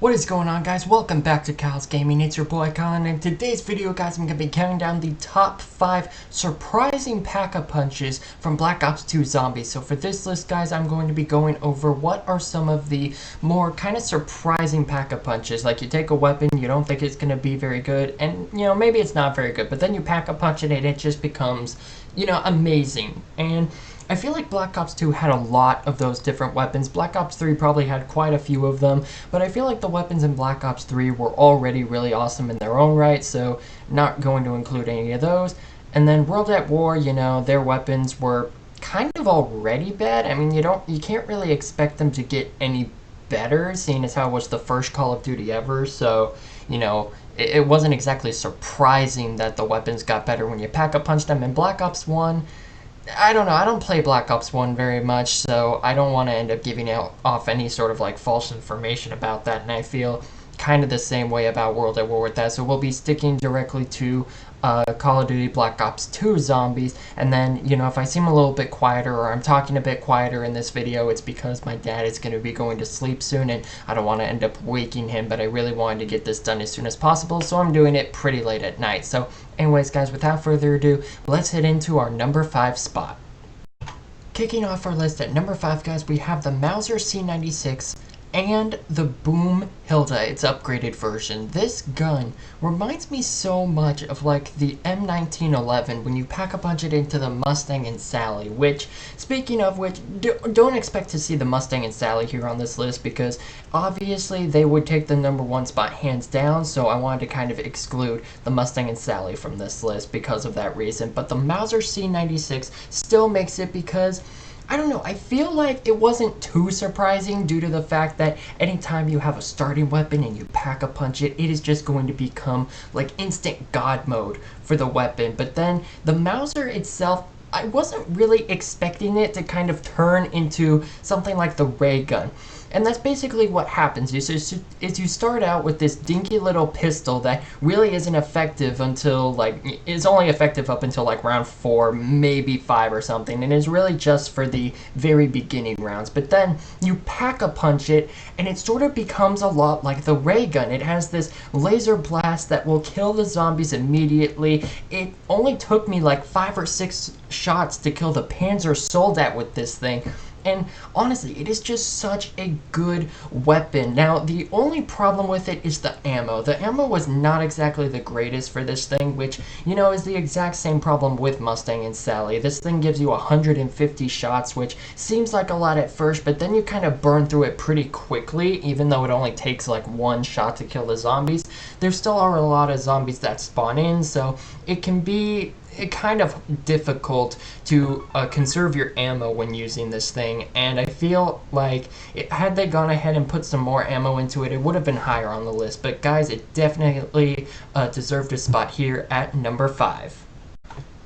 What is going on, guys? Welcome back to Kyle's Gaming. It's your boy Kyle, and in today's video, guys, I'm going to be counting down the top 5 surprising pack-a-punches from Black Ops 2 Zombies. So for this list, guys, I'm going to be going over what are some of the more kind of surprising pack-a-punches. Like, you take a weapon, you don't think it's going to be very good, and, you know, maybe it's not very good, but then you pack-a-punch it and it just becomes, you know, amazing. And I feel like Black Ops 2 had a lot of those different weapons. Black Ops 3 probably had quite a few of them, but I feel like the weapons in Black Ops 3 were already really awesome in their own right, so not going to include any of those. And then World at War, you know, their weapons were kind of already bad. I mean, you can't really expect them to get any better, seeing as how it was the first Call of Duty ever, so, you know, it wasn't exactly surprising that the weapons got better when you pack-a-punched them. In Black Ops 1, I don't know, I don't play Black Ops 1 very much, so I don't want to end up giving off any sort of like false information about that, and I feel kind of the same way about World at War with that, so we'll be sticking directly to Call of Duty Black Ops 2 Zombies. And then, you know, if I seem a little bit quieter or I'm talking a bit quieter in this video, it's because my dad is going to be going to sleep soon and I don't want to end up waking him, but I really wanted to get this done as soon as possible, so I'm doing it pretty late at night. So anyways, guys, without further ado, let's head into our number 5 spot. Kicking off our list at number 5, guys, we have the Mauser C96 and the Boom Hilda, its upgraded version. This gun reminds me so much of like the M1911 when you pack-a-punch it into the Mustang and Sally, which, speaking of which, don't expect to see the Mustang and Sally here on this list because obviously they would take the number 1 spot hands down, so I wanted to kind of exclude the Mustang and Sally from this list because of that reason. But the Mauser C96 still makes it because I don't know, I feel like it wasn't too surprising due to the fact that anytime you have a starting weapon and you pack-a-punch it, it is just going to become like instant god mode for the weapon. But then the Mauser itself, I wasn't really expecting it to kind of turn into something like the ray gun. And that's basically what happens. Is you start out with this dinky little pistol that really isn't effective until, like, is only effective up until, like, round 4, maybe 5 or something, and is really just for the very beginning rounds. But then you pack-a-punch it, and it sort of becomes a lot like the ray gun. It has this laser blast that will kill the zombies immediately. It only took me, like, 5 or 6 shots to kill the Panzer Soldat with this thing. And honestly, it is just such a good weapon. Now, the only problem with it is the ammo. The ammo was not exactly the greatest for this thing, which, you know, is the exact same problem with Mustang and Sally. This thing gives you 150 shots, which seems like a lot at first, but then you kind of burn through it pretty quickly, even though it only takes like 1 shot to kill the zombies. There still are a lot of zombies that spawn in, so it can be kind of difficult to conserve your ammo when using this thing, and I feel like had they gone ahead and put some more ammo into it, it would have been higher on the list. But guys, it definitely deserved a spot here at number 5.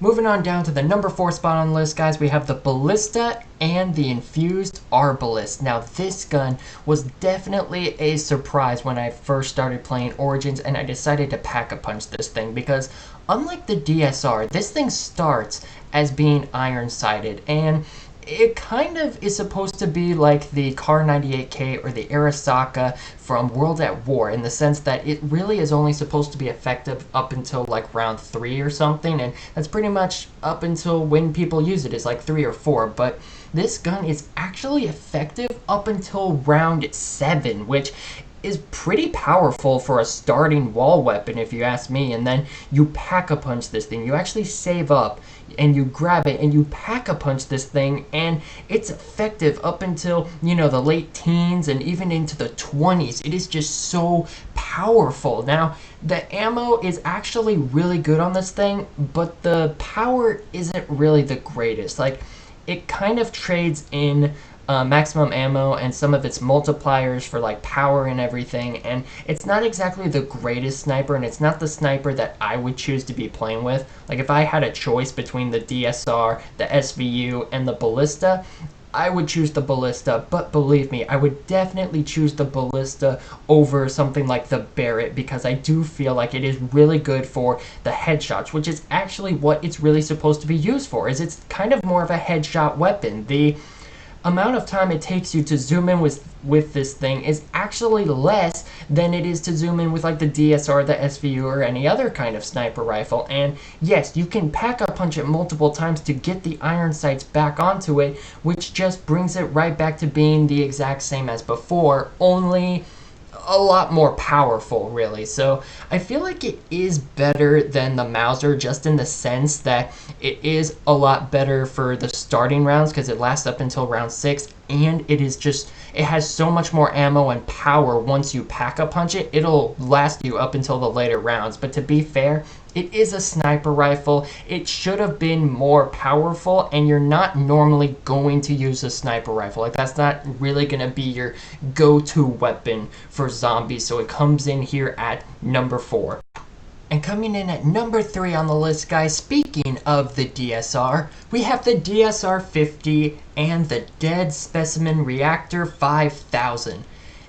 Moving on down to the number 4 spot on the list, guys, we have the Ballista and the Infused Arbalist. Now, this gun was definitely a surprise when I first started playing Origins and I decided to pack-a-punch this thing because unlike the DSR, this thing starts as being iron-sighted, and it kind of is supposed to be like the Kar 98K or the Arasaka from World at War, in the sense that it really is only supposed to be effective up until like round 3 or something, and that's pretty much up until when people use it is like 3 or 4, but this gun is actually effective up until round 7, which is pretty powerful for a starting wall weapon if you ask me. And then you pack-a-punch this thing, you actually save up and you grab it and you pack-a-punch this thing, and it's effective up until, you know, the late teens and even into the 20s. It is just so powerful. Now, the ammo is actually really good on this thing, but the power isn't really the greatest. Like, it kind of trades in maximum ammo and some of its multipliers for like power and everything, and it's not exactly the greatest sniper, and it's not the sniper that I would choose to be playing with. Like, if I had a choice between the DSR, the SVU, and the Ballista, I would choose the Ballista, but believe me, I would definitely choose the Ballista over something like the Barrett, because I do feel like it is really good for the headshots, which is actually what it's really supposed to be used for, is it's kind of more of a headshot weapon. The amount of time it takes you to zoom in with this thing is actually less than it is to zoom in with like the DSR, the SVU, or any other kind of sniper rifle. And yes, you can pack-a-punch it multiple times to get the iron sights back onto it, which just brings it right back to being the exact same as before, only a lot more powerful, really. So I feel like it is better than the Mauser, just in the sense that it is a lot better for the starting rounds because it lasts up until round 6, and it has so much more ammo and power. Once you pack-a-punch it, it'll last you up until the later rounds. But to be fair, it is a sniper rifle. It should have been more powerful, and you're not normally going to use a sniper rifle. Like, that's not really going to be your go-to weapon for zombies, so it comes in here at number 4. And coming in at number 3 on the list, guys, speaking of the DSR, we have the DSR 50 and the Dead Specimen Reactor 5000.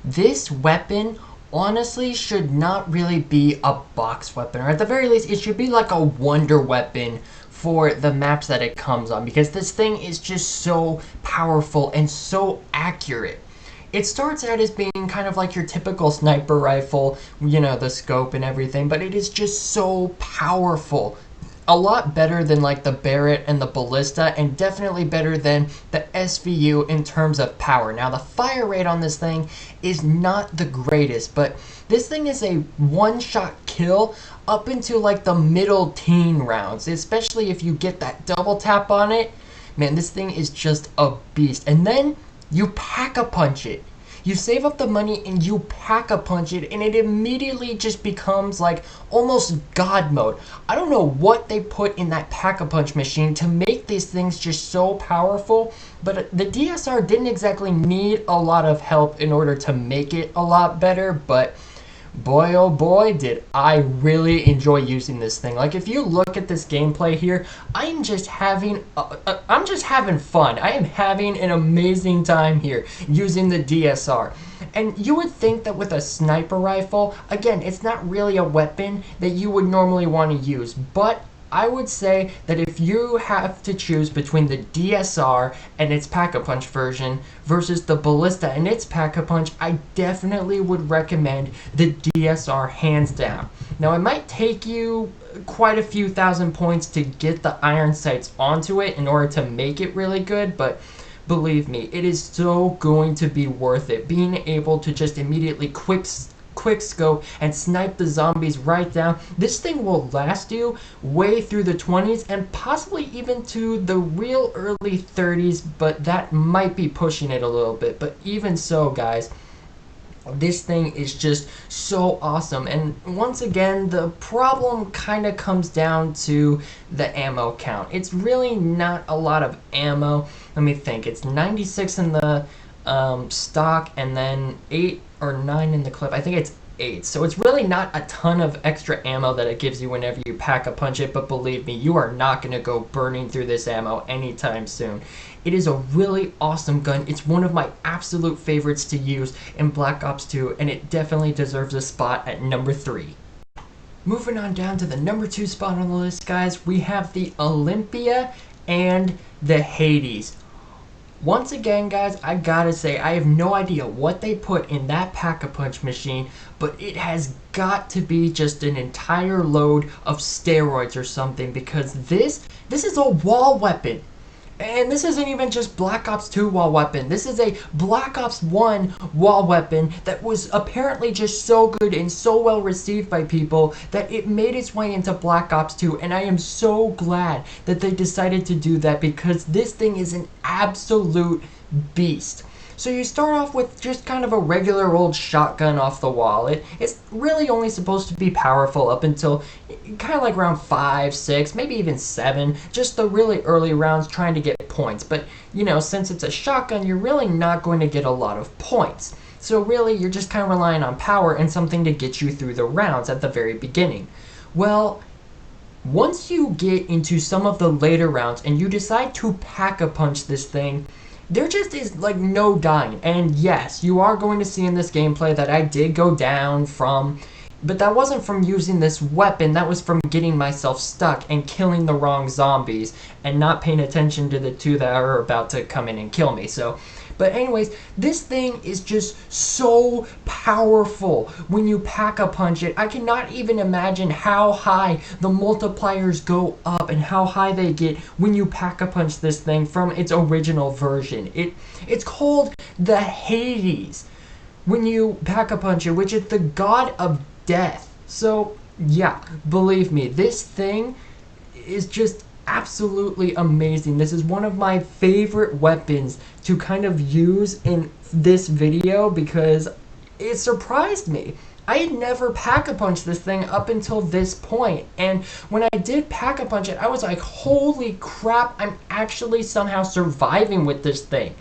This weapon honestly should not really be a box weapon, or at the very least it should be like a wonder weapon for the maps that it comes on, because this thing is just so powerful and so accurate. It starts out as being kind of like your typical sniper rifle, you know, the scope and everything, but it is just so powerful. A lot better than like the Barrett and the Ballista, and definitely better than the SVU in terms of power. Now, the fire rate on this thing is not the greatest, but this thing is a one-shot kill up into like the middle teen rounds, especially if you get that double tap on it. Man, this thing is just a beast. And then you pack-a-punch it. You save up the money and you pack-a-punch it, and it immediately just becomes like almost God mode. I don't know what they put in that pack-a-punch machine to make these things just so powerful, but the DSR didn't exactly need a lot of help in order to make it a lot better, but boy oh boy did I really enjoy using this thing. Like, if you look at this gameplay here, I'm just having fun. I am having an amazing time here using the DSR. And you would think that with a sniper rifle, again, it's not really a weapon that you would normally want to use, but I would say that if you have to choose between the DSR and its pack-a-punch version versus the Ballista and its pack-a-punch, I definitely would recommend the DSR hands down. Now, it might take you quite a few thousand points to get the iron sights onto it in order to make it really good, but believe me, it is so going to be worth it. Being able to just immediately quick scope and snipe the zombies right down. This thing will last you way through the 20s and possibly even to the real early 30s, but that might be pushing it a little bit. But even so, guys, this thing is just so awesome. And once again, the problem kind of comes down to the ammo count. It's really not a lot of ammo. Let me think. It's 96 in the stock, and then 8 or 9 in the clip. I think it's 8. So it's really not a ton of extra ammo that it gives you whenever you pack-a-punch it, but believe me, you are not going to go burning through this ammo anytime soon. It is a really awesome gun. It's one of my absolute favorites to use in Black Ops 2, and it definitely deserves a spot at number 3. Moving on down to the number 2 spot on the list, guys, we have the Olympia and the Hades. Once again, guys, I gotta say, I have no idea what they put in that pack-a-punch machine, but it has got to be just an entire load of steroids or something, because this is a wall weapon. And this isn't even just Black Ops 2 wall weapon. This is a Black Ops 1 wall weapon that was apparently just so good and so well received by people that it made its way into Black Ops 2. And I am so glad that they decided to do that, because this thing is an absolute beast. So you start off with just kind of a regular old shotgun off the wall. It's really only supposed to be powerful up until kind of like round 5, 6, maybe even 7. Just the really early rounds trying to get points. But, you know, since it's a shotgun, you're really not going to get a lot of points. So really, you're just kind of relying on power and something to get you through the rounds at the very beginning. Well, once you get into some of the later rounds and you decide to pack-a-punch this thing, there just is like no dying. And yes, you are going to see in this gameplay that I did go down from, But that wasn't from using this weapon, that was from getting myself stuck and killing the wrong zombies and not paying attention to the two that are about to come in and kill me. So, but anyways, this thing is just so powerful when you pack-a-punch it. I cannot even imagine how high the multipliers go up and how high they get when you pack-a-punch this thing from its original version. It's called the Hades when you pack-a-punch it, which is the god of death. So yeah, believe me, this thing is just absolutely amazing. This is one of my favorite weapons to kind of use in this video because it surprised me. I had never pack-a-punched this thing up until this point, and when I did pack-a-punch it, I was like, holy crap, I'm actually somehow surviving with this thing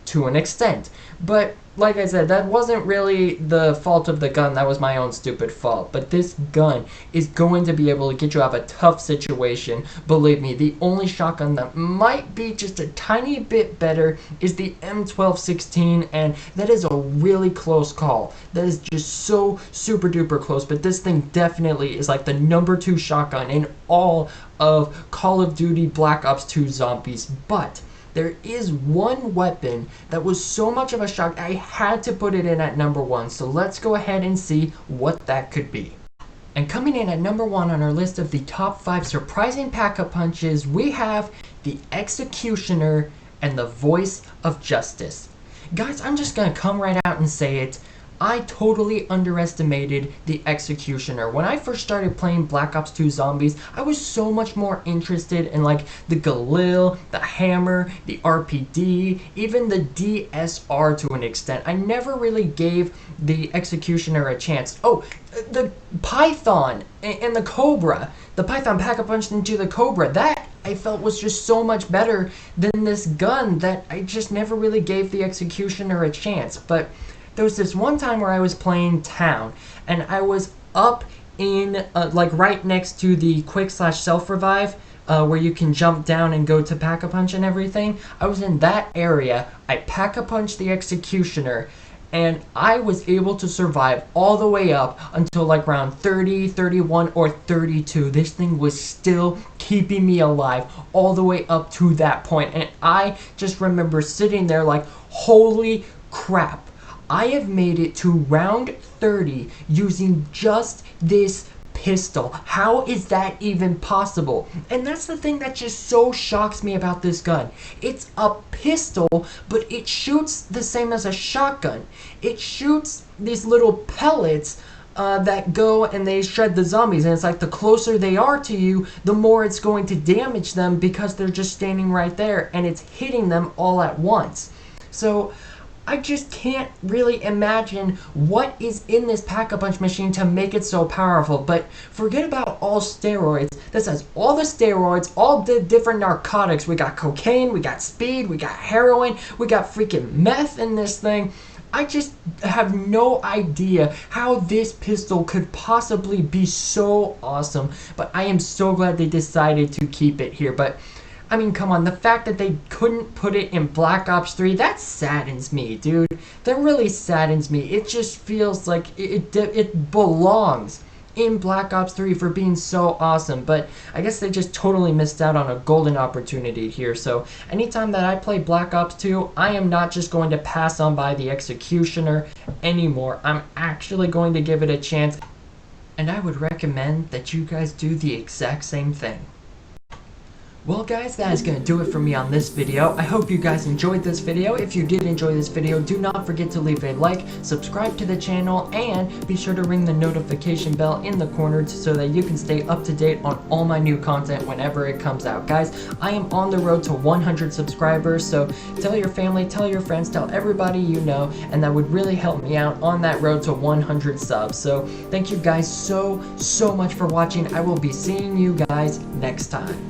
to an extent. But like I said, that wasn't really the fault of the gun, that was my own stupid fault. But this gun is going to be able to get you out of a tough situation. Believe me, the only shotgun that might be just a tiny bit better is the M1216, and that is a really close call. That is just so super duper close, but this thing definitely is like the #2 shotgun in all of Call of Duty Black Ops 2 Zombies. But there is one weapon that was so much of a shock, I had to put it in at #1. So let's go ahead and see what that could be. And coming in at #1 on our list of the top 5 surprising pack-a-punches, we have the Executioner and the Voice of Justice. Guys, I'm just gonna come right out and say it. I totally underestimated the Executioner. When I first started playing Black Ops 2 Zombies, I was so much more interested in like the Galil, the Hammer, the RPD, even the DSR to an extent. I never really gave the Executioner a chance. Oh, the Python and the Cobra. The Python pack-a-punched into the Cobra. That I felt was just so much better than this gun that I just never really gave the Executioner a chance. But there was this one time where I was playing Town, and I was up in, like right next to the quick/self-revive, where you can jump down and go to pack-a-punch and everything. I was in that area, I pack-a-punched the Executioner, and I was able to survive all the way up until like round 30, 31, or 32. This thing was still keeping me alive all the way up to that point, and I just remember sitting there like, holy crap. I have made it to round 30 using just this pistol. How is that even possible? And that's the thing that just so shocks me about this gun. It's a pistol, but it shoots the same as a shotgun. It shoots these little pellets that go and they shred the zombies, and it's like the closer they are to you, the more it's going to damage them because they're just standing right there and it's hitting them all at once. So I just can't really imagine what is in this pack-a-punch machine to make it so powerful. But forget about all steroids. This has all the steroids, all the different narcotics. We got cocaine, we got speed, we got heroin, we got freaking meth in this thing. I just have no idea how this pistol could possibly be so awesome. But I am so glad they decided to keep it here. But I mean, come on, the fact that they couldn't put it in Black Ops 3, that saddens me, dude. That really saddens me. It just feels like it belongs in Black Ops 3 for being so awesome. But I guess they just totally missed out on a golden opportunity here. So anytime that I play Black Ops 2, I am not just going to pass on by the Executioner anymore. I'm actually going to give it a chance. And I would recommend that you guys do the exact same thing. Well guys, that is going to do it for me on this video. I hope you guys enjoyed this video. If you did enjoy this video, do not forget to leave a like, subscribe to the channel, and be sure to ring the notification bell in the corner so that you can stay up to date on all my new content whenever it comes out. Guys, I am on the road to 100 subscribers, so tell your family, tell your friends, tell everybody you know, and that would really help me out on that road to 100 subs. So thank you guys so much for watching. I will be seeing you guys next time.